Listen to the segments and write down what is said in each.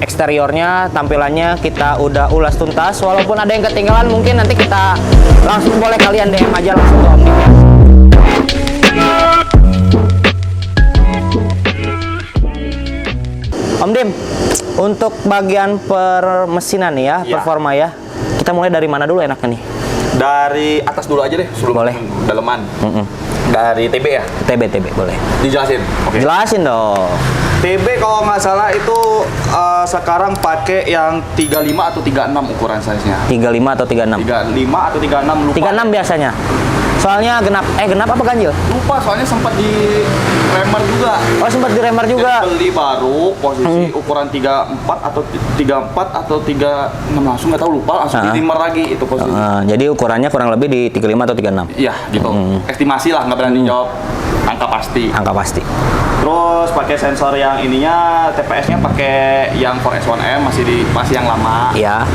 eksteriornya, tampilannya kita udah ulas tuntas. Walaupun ada yang ketinggalan, mungkin nanti kita langsung boleh kalian DM aja langsung ke Om Dim ya. Om Dim, untuk bagian permesinan nih ya, performa ya, kita mulai dari mana dulu enaknya nih? Dari atas dulu aja deh, sebelum boleh. daleman. Dari TB ya? TB boleh. Dijelasin. Oke. Jelasin dong. TB kalau nggak salah itu sekarang pakai yang 35 atau 36 ukuran size-nya. 35 atau 36? 35 atau 36 lupa. 36 biasanya. Soalnya genap apa ganjil? Lupa, soalnya sempat di remer juga. Oh, sempat di remer juga. Jadi beli baru posisi ukuran 34 atau 36 langsung nggak tahu, lupa, langsung di remer lagi itu posisi. Jadi ukurannya kurang lebih di 35 atau 36. Iya, gitu. Estimasi lah, nggak berani jawab angka pasti. Angka pasti. Terus pakai sensor yang ininya, TPS-nya pakai yang 4S1M, masih yang lama. Iya.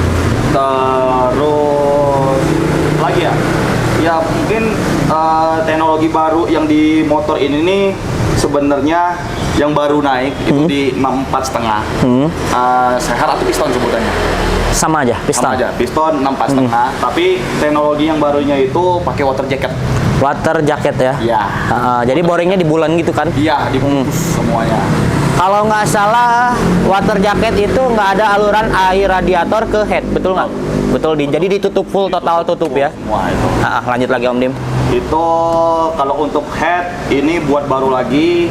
Terus lagi ya? Ya mungkin teknologi baru yang di motor ini nih sebenarnya yang baru naik itu di 64,5. Seher atau piston sebutannya? Sama aja, piston. Sama aja, piston 64,5. Tapi teknologi yang barunya itu pakai water jacket. Water jacket ya? Iya. Jadi boringnya di bulan gitu kan? Iya, dibungkus semuanya. Kalau nggak salah, water jacket itu nggak ada aluran air radiator ke head, betul nggak? Betul, jadi ditutup full, total tutup ya? Semua itu. Lanjut lagi Om Dim. Itu kalau untuk head, ini buat baru lagi.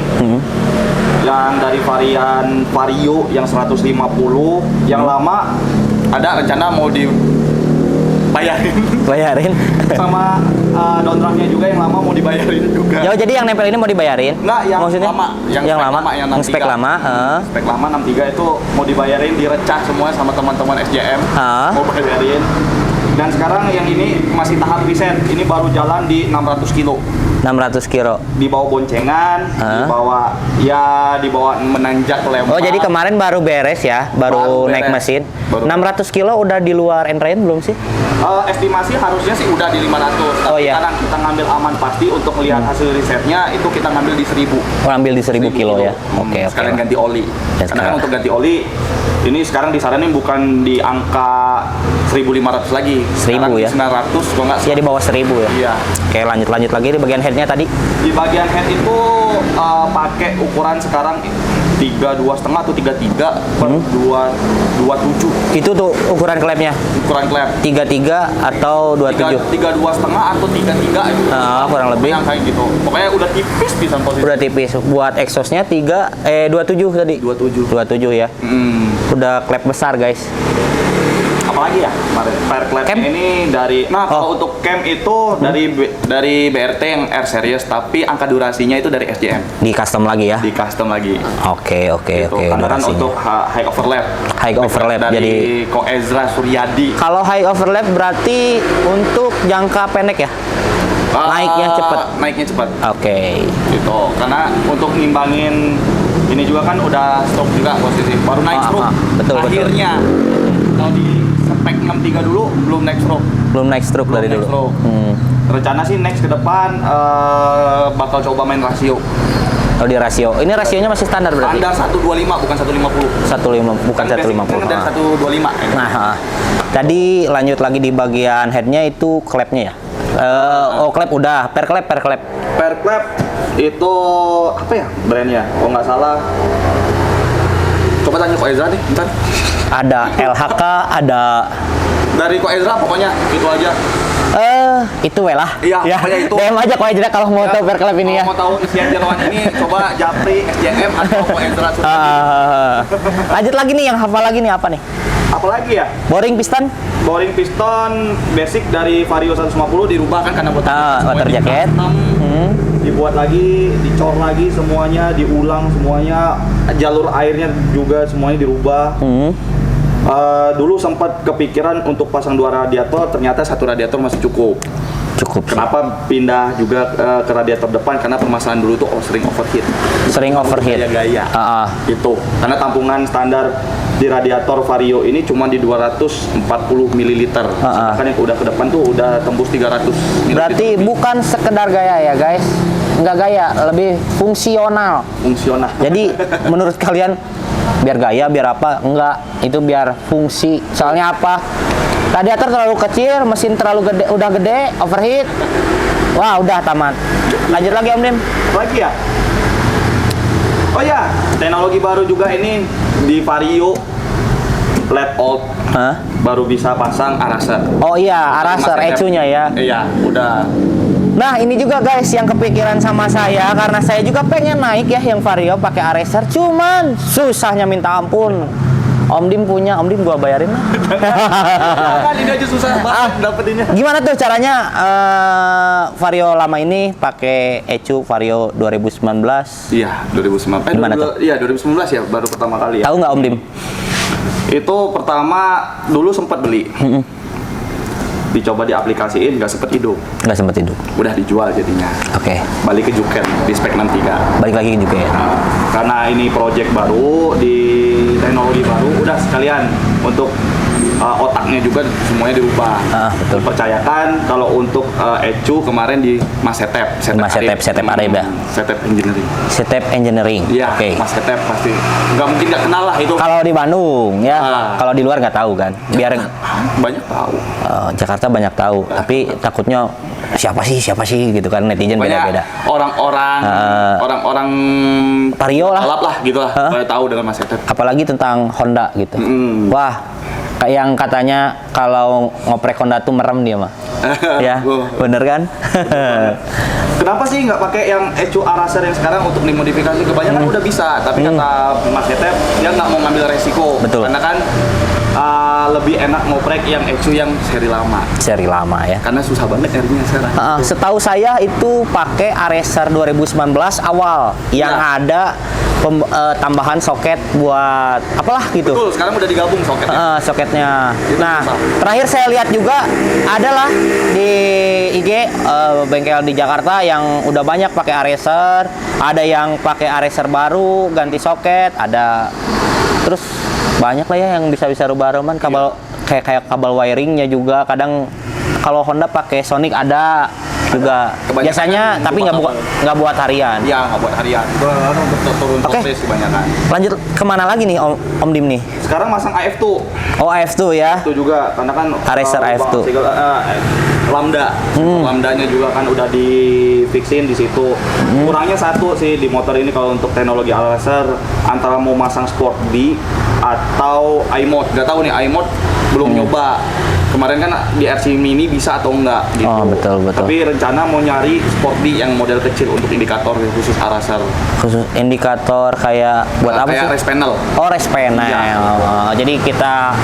Yang dari varian Vario yang 150, yang lama ada rencana mau dibayarin. Sama downdraftnya juga yang lama mau dibayarin juga. Ya, jadi yang nempel ini mau dibayarin? Enggak, yang maksudnya? lama. Yang lama, yang spek 63. lama. Spek lama 63 itu mau dibayarin, direcah semua sama teman-teman SJM. Mau bayarin. Dan sekarang yang ini masih tahap riset. Ini baru jalan di 600 kilo. 600 kilo. Di bawah boncengan, di bawah menanjak lempar. Oh, jadi kemarin baru beres ya, baru naik mesin. 600 kilo udah di luar N-Rain belum sih? Estimasi harusnya sih udah di 500. Tapi sekarang kita ngambil aman pasti untuk melihat hasil risetnya itu kita ngambil di 1000. Oh, ambil di 1000 kilo ya. Oke. Sekalian ganti oli. Karena kan untuk ganti oli ini sekarang disaranin bukan di angka 1.500 lagi. 1000 ya. 900 kalau nggak. Ya di bawah 1000 ya. Iya. Oke, lanjut lagi di bagian headnya tadi. Di bagian head itu pakai ukuran sekarang 32,5 atau 33 per 27. Itu tuh ukuran klepnya. Ukuran klep 33 atau 27. 32,5 atau 33 itu. Kurang lebih. Yang kayak gitu. Pokoknya udah tipis pisan posisi. Udah tipis. Buat exhaustnya 27 tadi. 27 ya. Udah klep besar guys. Apalagi ya kemarin fire clap ini dari kalau untuk cam itu dari BRT yang R series, tapi angka durasinya itu dari SJM. Di custom lagi ya? Di custom lagi. Oke. Karena kan untuk high overlap. High overlap dari jadi Ko Ezra Suryadi. Kalau high overlap berarti untuk jangka pendek ya? Naiknya cepat. Oke. Gitu. Karena untuk ngimbangin ini juga kan udah stroke juga posisi. Baru naik stroke. Betul. Akhirnya. Kalau di spek 63 dulu belum naik stroke dari dulu. Rencana sih next ke depan bakal coba main rasio. Kalau di rasio, ini rasionya masih standar berarti? Standar 125 bukan 150. Bukan 150. Dan 125. Tadi lanjut lagi di bagian headnya itu klepnya ya? Klep udah, per klep. Per klep itu apa ya brandnya? Kalau nggak salah. Coba tanya Ko Ezra deh, bentar. Ada LHK, ada dari Ko Ezra pokoknya itu aja. Itu lah. Iya, pokoknya itu. DM aja Ko Ezra kalau mau tahu per klep ini ya. Kalau mau tahu isian jeroan ini coba Japri, SJM atau Ko Ezra. Lanjut lagi nih, yang hafal lagi nih apa nih? Apalagi ya? Boring piston basic dari Vario 150 dirubah kan karena water jacket. Dibuat lagi, dicor lagi semuanya, diulang semuanya, jalur airnya juga semuanya dirubah. Dulu sempat kepikiran untuk pasang 2 radiator, ternyata 1 radiator masih cukup. Kenapa pindah juga ke radiator depan? Karena permasalahan dulu tuh sering overheat. Gaya. Itu. Karena tampungan standar di radiator Vario ini cuma di 240 ml. Sedangkan yang udah ke depan tuh udah tembus 300 ml. Berarti bukan sekedar gaya ya, guys. Nggak gaya, lebih fungsional. Jadi menurut kalian biar gaya, biar apa? Enggak, itu biar fungsi. Soalnya apa? Radiator terlalu kecil, mesin terlalu gede, udah gede, overheat. Wah, udah tamat. Lanjut lagi Om Dim. Lagi ya? Oh ya, teknologi baru juga ini di Vario LED old. Hah? Baru bisa pasang araser. Oh iya, araser ECU-nya ya. Iya, udah. Nah, ini juga guys yang kepikiran sama saya karena saya juga pengen naik ya yang Vario pakai araser, cuman susahnya minta ampun. Om Dim punya, Om Dim gua bayarin lah. Kan ini aja susah banget dapetinnya. Gimana tuh caranya Vario lama ini pakai ECU Vario 2019? Iya, 2019. Gimana tuh? Iya, 2019 ya baru pertama kali ya. Tahu nggak Om Dim? Itu pertama dulu sempat beli. Dicoba diaplikasiin nggak sempet hidup. Nggak sempet hidup. Udah dijual jadinya. Oke. Balik ke Juken di spek 63. Balik lagi juga ya. Nah, karena ini project baru di teknologi baru, udah sekalian untuk otaknya juga semuanya dirubah. Betul. Dipercayakan kalau untuk ECU kemarin di Mas Setep, Setep Arib ya. Setep Engineering. Setep Engineering. Iya, Oke. Mas Setep pasti nggak mungkin nggak kenal lah itu. Kalau di Bandung ya, kalau di luar nggak tahu kan. Biar Banyak tahu. Jakarta banyak tahu, tapi takutnya siapa sih gitu kan, netizen beda-beda. Orang-orang Vario lah. balap lah gitu lah. Kalau tahu dengan Mas Setep. Apalagi tentang Honda gitu. Wah, kayak yang katanya kalau ngoprek Honda tuh merem dia mah. Ya, bener kan? Kenapa sih nggak pakai yang ECU araser yang sekarang untuk dimodifikasi? Kebanyakan udah bisa, tapi kata Mas Setep dia nggak mau ngambil resiko. Betul. Karena kan lebih enak ngoprek yang ECU yang seri lama. Seri lama ya. Karena susah banget nyarinya sekarang. Setahu saya itu pakai Araser 2019 awal yang ada tambahan soket buat apalah gitu. Betul, sekarang udah digabung soketnya. Soketnya. Nah, terakhir saya lihat juga adalah di IG bengkel di Jakarta yang udah banyak pakai Araser, ada yang pakai Araser baru ganti soket, ada terus banyak lah ya yang bisa rubah-rubahan kabel kayak kabel wiringnya juga kadang kalau Honda pakai Sonic ada juga biasanya tapi nggak buat harian. Iya, nggak buat harian. Itu untuk turun toples kebanyakan. Lanjut kemana lagi nih Om Dim nih? Sekarang masang AF2. Oh AF2 ya. Itu juga karena kan Araser AF2. Lambda. Lambdanya juga kan udah difixin di situ. Kurangnya satu sih di motor ini kalau untuk teknologi Araser antara mau masang Sport D atau iMode. Nggak tahu nih iMode belum nyoba. Kemarin kan di RC Mini bisa atau enggak gitu. Oh, betul. Tapi rencana mau nyari Sport D yang model kecil untuk indikator khusus Araser. Khusus indikator kayak buat apa sih? Kayak race panel. Oh, race panel. Ya. Jadi kita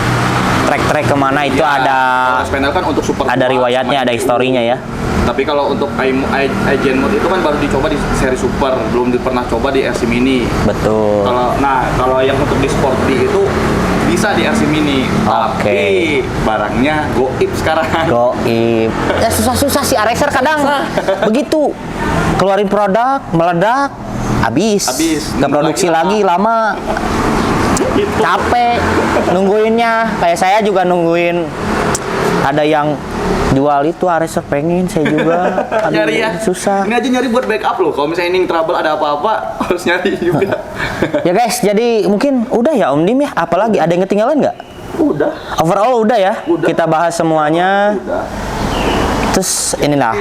track kemana itu ada race panel kan untuk super. Ada riwayatnya, ada historinya ya. Tapi kalau untuk iGen Mode itu kan baru dicoba di seri Super, belum pernah coba di RC Mini. Betul. Kalau yang untuk di Sport D itu bisa di RC Mini. Tapi barangnya goib sekarang. Goib. Ya susah-susah sih Araser kadang begitu. Keluarin produk, meledak, habis. Nggak produksi lagi lama. Gitu. Capek nungguinnya. Kayak saya juga nungguin ada yang jual itu Araser pengen saya juga. Aduh, nyari ya susah. Ini aja nyari buat backup loh. Kalau misalnya ini trouble ada apa-apa harus nyari juga. Ya guys, jadi mungkin udah ya Om Dim ya. Apalagi ada yang ketinggalan nggak? Udah. Overall udah ya. Udah. Kita bahas semuanya. Udah. Terus inilah.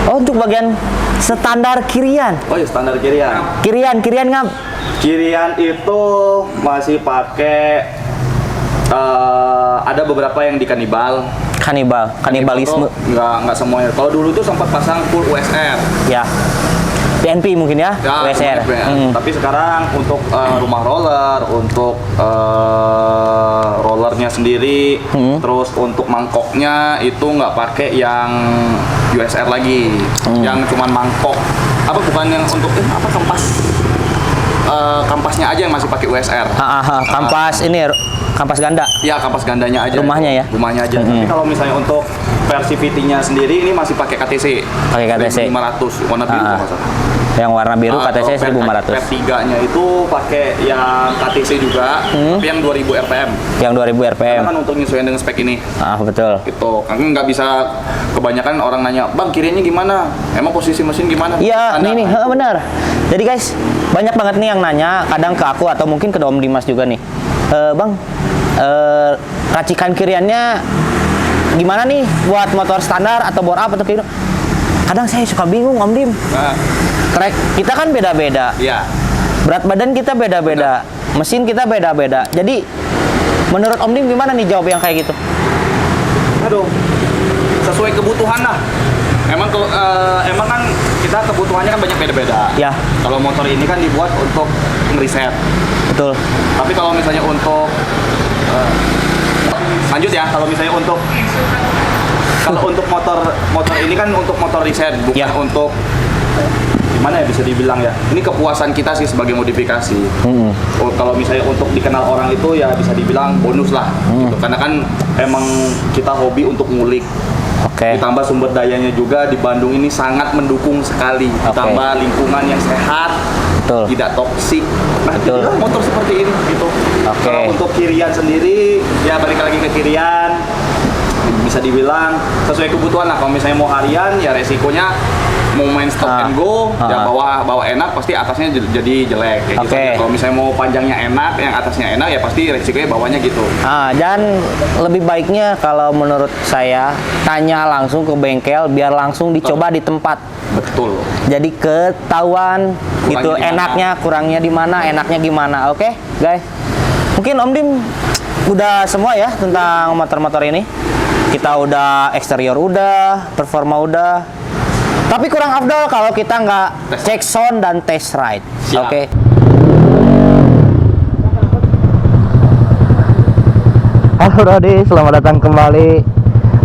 Untuk bagian standar kirian. Oh ya standar kirian. Kirian ngap. Kirian itu masih pakai ada beberapa yang di kanibalisme. Nggak semuanya. Kalau dulu tuh sempat pasang full USR. Ya. PNP mungkin ya, WSR. Tapi sekarang untuk rumah roller, untuk rollernya sendiri, terus untuk mangkoknya itu nggak pakai yang USR lagi, yang cuman mangkok. Bukan yang untuk kampasnya aja yang masih pakai USR. Kampas ini kampas ganda. Ya, kampas gandanya aja. Rumahnya ya? Rumahnya aja. Tapi kalau misalnya untuk versi VT-nya sendiri ini masih pakai KTC. Pakai KTC. 1500 warna biru kalau nggak salah. Yang warna biru KTC 1500. V3-nya itu pakai yang KTC juga, tapi yang 2000 RPM. Yang 2000 RPM. Karena kan untuk nyesuaiin dengan spek ini. Betul. Gitu. Karena nggak bisa kebanyakan orang nanya, "Bang, kirinya gimana? Emang posisi mesin gimana?" Iya, ini benar. Jadi guys, banyak banget nih yang yang nanya kadang ke aku atau mungkin ke Om Dimas juga nih, Bang, racikan kiriannya gimana nih buat motor standar atau bore up atau gitu? Kadang saya suka bingung Om Dim. Krek kita kan beda-beda. Iya. Berat badan kita beda-beda. Mesin kita beda-beda. Jadi menurut Om Dim gimana nih jawab yang kayak gitu? Aduh, sesuai kebutuhan lah. Emang kan kita kebutuhannya kan banyak beda-beda. Ya. Kalau motor ini kan dibuat untuk ngeriset. Betul. Tapi kalau misalnya untuk lanjut ya, kalau misalnya untuk motor ini kan untuk motor riset, bukan Ya. untuk gimana ya bisa dibilang ya. Ini kepuasan kita sih sebagai modifikasi. Oh, kalau misalnya untuk dikenal orang itu ya bisa dibilang bonus lah. Gitu. Karena kan emang kita hobi untuk ngulik. Oke. Ditambah sumber dayanya juga di Bandung ini sangat mendukung sekali. Ditambah lingkungan yang sehat, Betul. tidak toksik. Nah, Betul. jadilah motor seperti ini gitu. Oke. Kalau untuk kirian sendiri, ya balik lagi ke kirian. Bisa dibilang sesuai kebutuhan lah. Kalau misalnya mau harian, ya resikonya mau main stop and go, ya bawa enak pasti atasnya jadi jelek kayak gitu. Oke. Kalau misalnya mau panjangnya enak, yang atasnya enak, ya pasti resikonya bawahnya gitu. Dan lebih baiknya kalau menurut saya tanya langsung ke bengkel biar langsung dicoba di tempat. Betul. Jadi ketahuan Kurangnya gitu di mana. enaknya, kurangnya di mana, enaknya gimana. Oke, guys. Mungkin Om Dim udah semua ya tentang motor-motor ini. Kita udah eksterior udah, performa udah. Tapi kurang afdol kalau kita nggak cek sound dan test ride. Siap. Oke. Halo Rodi, selamat datang kembali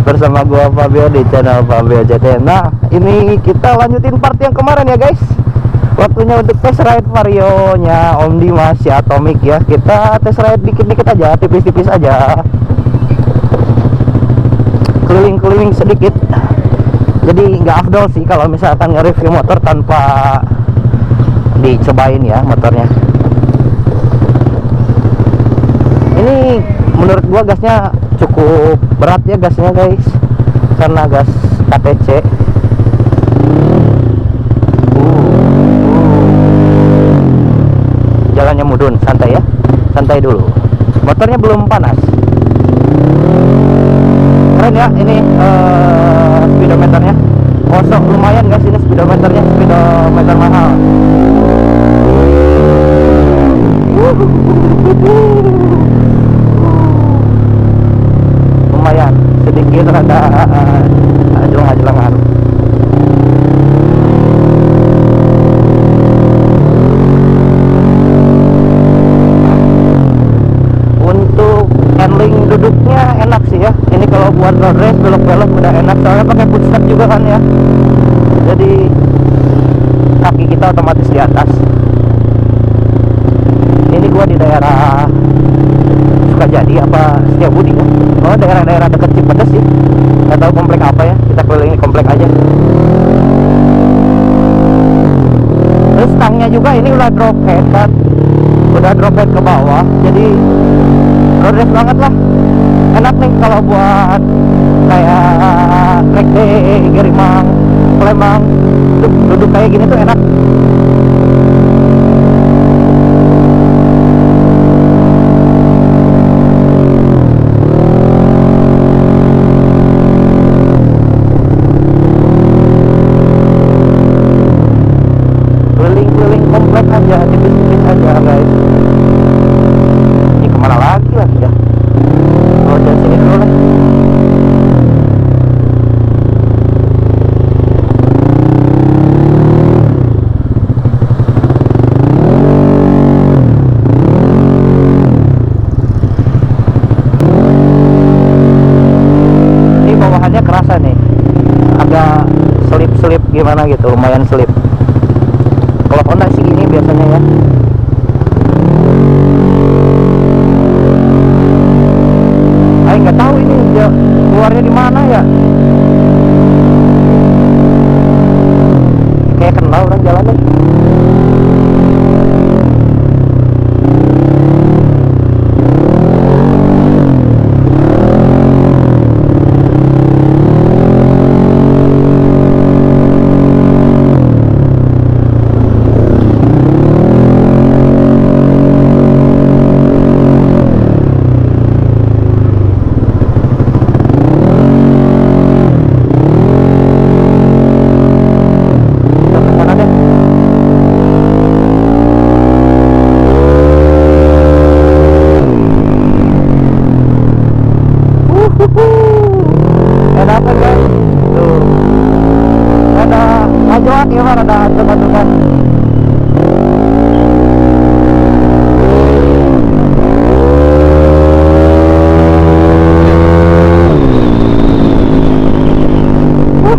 bersama gua Fabio di channel Fabio JT. Nah, ini kita lanjutin part yang kemarin ya guys. Waktunya untuk test ride Vario-nya Om Dimas si Atomic ya. Kita test ride dikit-dikit aja, tipis-tipis aja. Keliling-keliling sedikit. Jadi nggak afdol sih kalau misalkan nge-review motor tanpa dicobain ya motornya. Ini menurut gua gasnya cukup berat ya gasnya guys, karena gas KTC. Jalannya mudun, santai ya, santai dulu. Motornya belum panas. Keren ya ini speedometernya. Kosong lumayan guys ini speedometernya, speedometer mahal. Lumayan, sedikit rada ajlong-ajlongan. Untuk handling duduknya enak sih ya. Ini kalau buat road race belok-belok udah enak, soalnya pakai footstep juga kan ya. Jadi kaki kita otomatis di atas. Ini gua di daerah Sukajadi apa Setiabudi ya? Oh, daerah-daerah dekat Cipedes sih. Nggak tahu komplek apa ya. Kita keliling komplek aja. Terus stangnya juga ini udah drop head kan. Udah drop head ke bawah. Jadi road race banget lah. Enak nih kalau buat kayak track day, Gerimang, Palembang. Duduk kayak gini tuh enak. Keliling-keliling komplek aja, tipis-tipis aja guys. Ini kemana lagi ya? Oh, jangan sini dulu lah. Ini bawahannya kerasa nih, agak selip-selip gimana gitu, lumayan selip. Kalau Honda sih gini biasanya ya. Nggak tahu ini dia keluarnya di mana ya. Kayak kenal orang jalannya.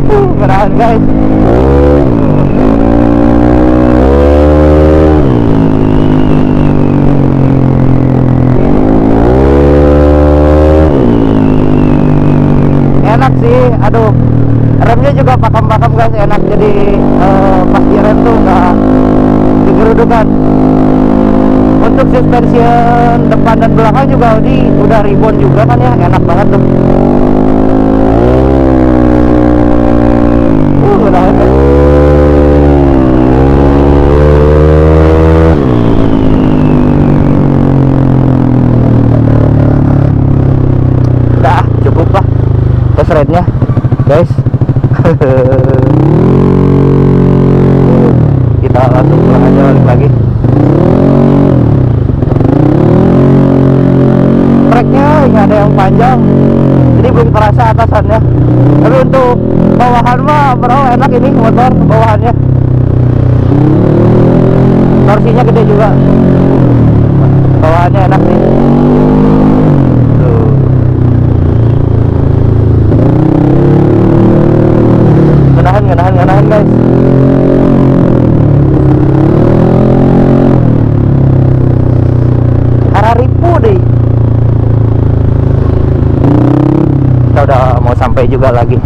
Keren guys. Enak sih, aduh, remnya juga pakem-pakem guys, enak. Jadi pas direm tuh nggak digerudukan. Untuk suspension depan dan belakang juga Audi udah ribbon juga kan ya, enak banget tuh. Udah enak. Udah cukup lah test ride-nya guys. Kita langsung pulang aja, balik lagi. Treknya nggak ada yang panjang, jadi belum terasa atasannya. Tapi untuk bawahan mah bro enak ini motor bawahannya. Torsinya gede juga, bawahannya enak nih. Tuh. Nganahan guys. Hararipu deh. Kita udah mau sampai juga lagi.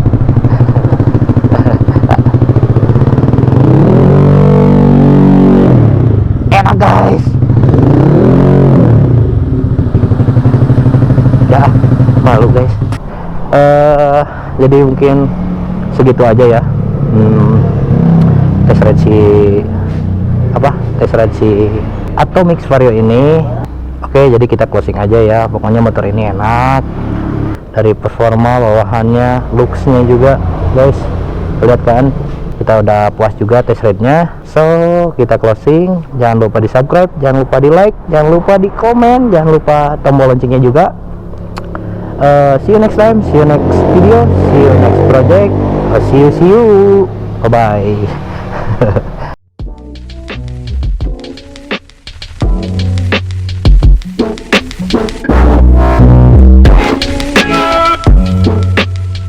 Enak guys. Ya malu guys. Jadi mungkin segitu aja ya. Test ride si test ride si Atomix Vario ini. Oke, jadi kita closing aja ya. Pokoknya motor ini enak. Dari performa, bawahannya, looksnya juga guys, lihat kan, kita udah puas juga test ride-nya. So kita closing. Jangan lupa di subscribe, jangan lupa di like, jangan lupa di komen, jangan lupa tombol loncengnya juga. See you next time, see you next video, see you next project. See you, bye bye.